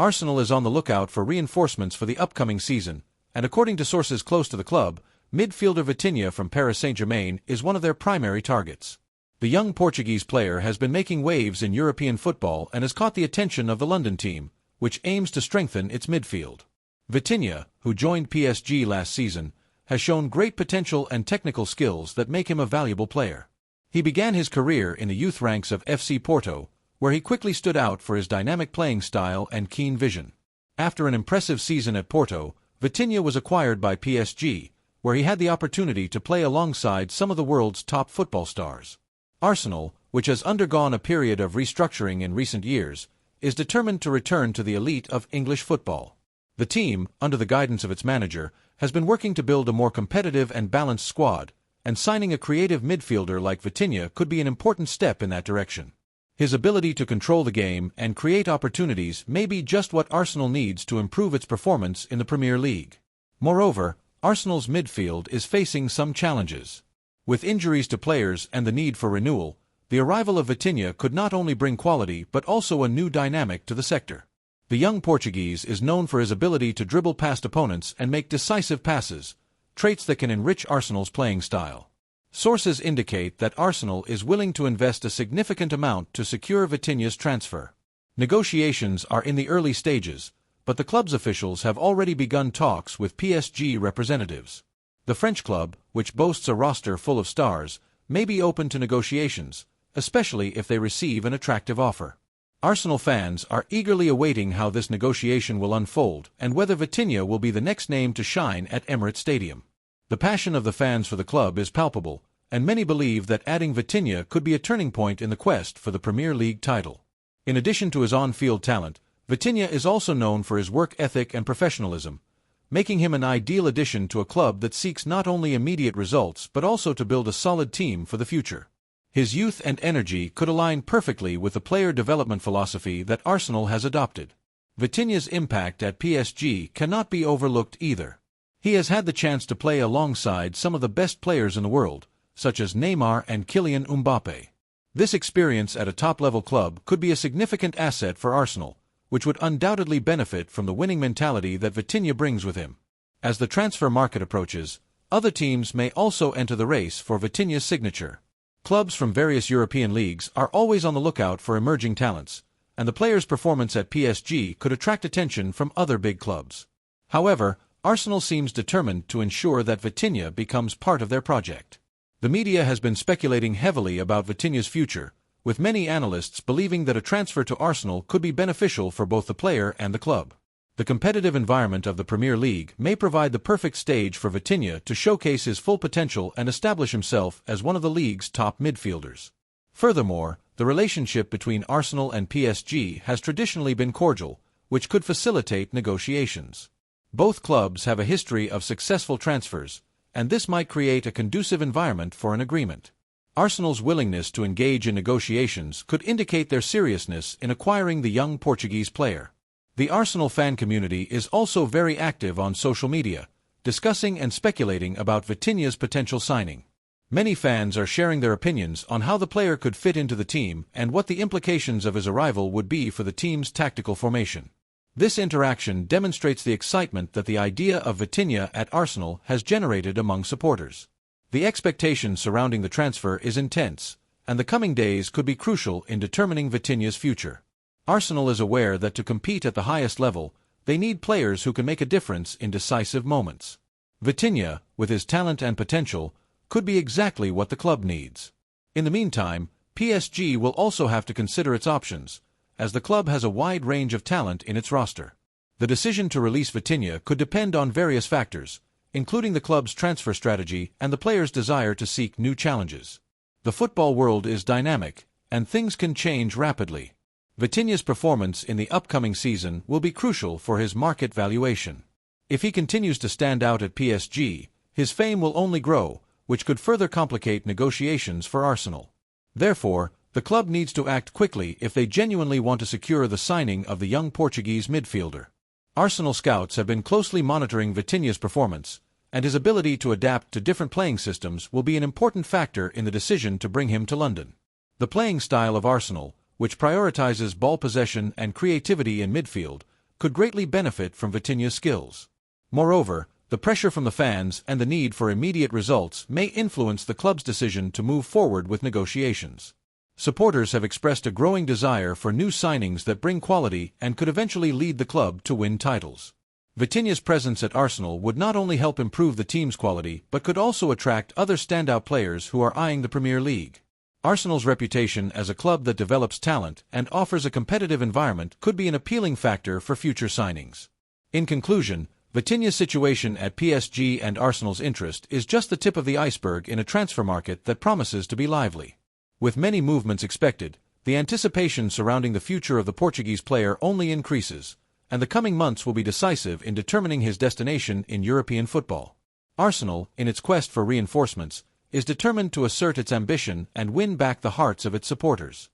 Arsenal is on the lookout for reinforcements for the upcoming season, and according to sources close to the club, midfielder Vitinha from Paris Saint-Germain is one of their primary targets. The young Portuguese player has been making waves in European football and has caught the attention of the London team, which aims to strengthen its midfield. Vitinha, who joined PSG last season, has shown great potential and technical skills that make him a valuable player. He began his career in the youth ranks of FC Porto, where he quickly stood out for his dynamic playing style and keen vision. After an impressive season at Porto, Vitinha was acquired by PSG, where he had the opportunity to play alongside some of the world's top football stars. Arsenal, which has undergone a period of restructuring in recent years, is determined to return to the elite of English football. The team, under the guidance of its manager, has been working to build a more competitive and balanced squad, and signing a creative midfielder like Vitinha could be an important step in that direction. His ability to control the game and create opportunities may be just what Arsenal needs to improve its performance in the Premier League. Moreover, Arsenal's midfield is facing some challenges. With injuries to players and the need for renewal, the arrival of Vitinha could not only bring quality but also a new dynamic to the sector. The young Portuguese is known for his ability to dribble past opponents and make decisive passes, traits that can enrich Arsenal's playing style. Sources indicate that Arsenal is willing to invest a significant amount to secure Vitinha's transfer. Negotiations are in the early stages, but the club's officials have already begun talks with PSG representatives. The French club, which boasts a roster full of stars, may be open to negotiations, especially if they receive an attractive offer. Arsenal fans are eagerly awaiting how this negotiation will unfold and whether Vitinha will be the next name to shine at Emirates Stadium. The passion of the fans for the club is palpable, and many believe that adding Vitinha could be a turning point in the quest for the Premier League title. In addition to his on-field talent, Vitinha is also known for his work ethic and professionalism, making him an ideal addition to a club that seeks not only immediate results but also to build a solid team for the future. His youth and energy could align perfectly with the player development philosophy that Arsenal has adopted. Vitinha's impact at PSG cannot be overlooked either. He has had the chance to play alongside some of the best players in the world, such as Neymar and Kylian Mbappe. This experience at a top-level club could be a significant asset for Arsenal, which would undoubtedly benefit from the winning mentality that Vitinha brings with him. As the transfer market approaches, other teams may also enter the race for Vitinha's signature. Clubs from various European leagues are always on the lookout for emerging talents, and the player's performance at PSG could attract attention from other big clubs. However, Arsenal seems determined to ensure that Vitinha becomes part of their project. The media has been speculating heavily about Vitinha's future, with many analysts believing that a transfer to Arsenal could be beneficial for both the player and the club. The competitive environment of the Premier League may provide the perfect stage for Vitinha to showcase his full potential and establish himself as one of the league's top midfielders. Furthermore, the relationship between Arsenal and PSG has traditionally been cordial, which could facilitate negotiations. Both clubs have a history of successful transfers, and this might create a conducive environment for an agreement. Arsenal's willingness to engage in negotiations could indicate their seriousness in acquiring the young Portuguese player. The Arsenal fan community is also very active on social media, discussing and speculating about Vitinha's potential signing. Many fans are sharing their opinions on how the player could fit into the team and what the implications of his arrival would be for the team's tactical formation. This interaction demonstrates the excitement that the idea of Vitinha at Arsenal has generated among supporters. The expectation surrounding the transfer is intense, and the coming days could be crucial in determining Vitinha's future. Arsenal is aware that to compete at the highest level, they need players who can make a difference in decisive moments. Vitinha, with his talent and potential, could be exactly what the club needs. In the meantime, PSG will also have to consider its options, as the club has a wide range of talent in its roster. The decision to release Vitinha could depend on various factors, including the club's transfer strategy and the player's desire to seek new challenges. The football world is dynamic, and things can change rapidly. Vitinha's performance in the upcoming season will be crucial for his market valuation. If he continues to stand out at PSG, his fame will only grow, which could further complicate negotiations for Arsenal. Therefore, the club needs to act quickly if they genuinely want to secure the signing of the young Portuguese midfielder. Arsenal scouts have been closely monitoring Vitinha's performance, and his ability to adapt to different playing systems will be an important factor in the decision to bring him to London. The playing style of Arsenal, which prioritizes ball possession and creativity in midfield, could greatly benefit from Vitinha's skills. Moreover, the pressure from the fans and the need for immediate results may influence the club's decision to move forward with negotiations. Supporters have expressed a growing desire for new signings that bring quality and could eventually lead the club to win titles. Vitinha's presence at Arsenal would not only help improve the team's quality but could also attract other standout players who are eyeing the Premier League. Arsenal's reputation as a club that develops talent and offers a competitive environment could be an appealing factor for future signings. In conclusion, Vitinha's situation at PSG and Arsenal's interest is just the tip of the iceberg in a transfer market that promises to be lively. With many movements expected, the anticipation surrounding the future of the Portuguese player only increases, and the coming months will be decisive in determining his destination in European football. Arsenal, in its quest for reinforcements, is determined to assert its ambition and win back the hearts of its supporters.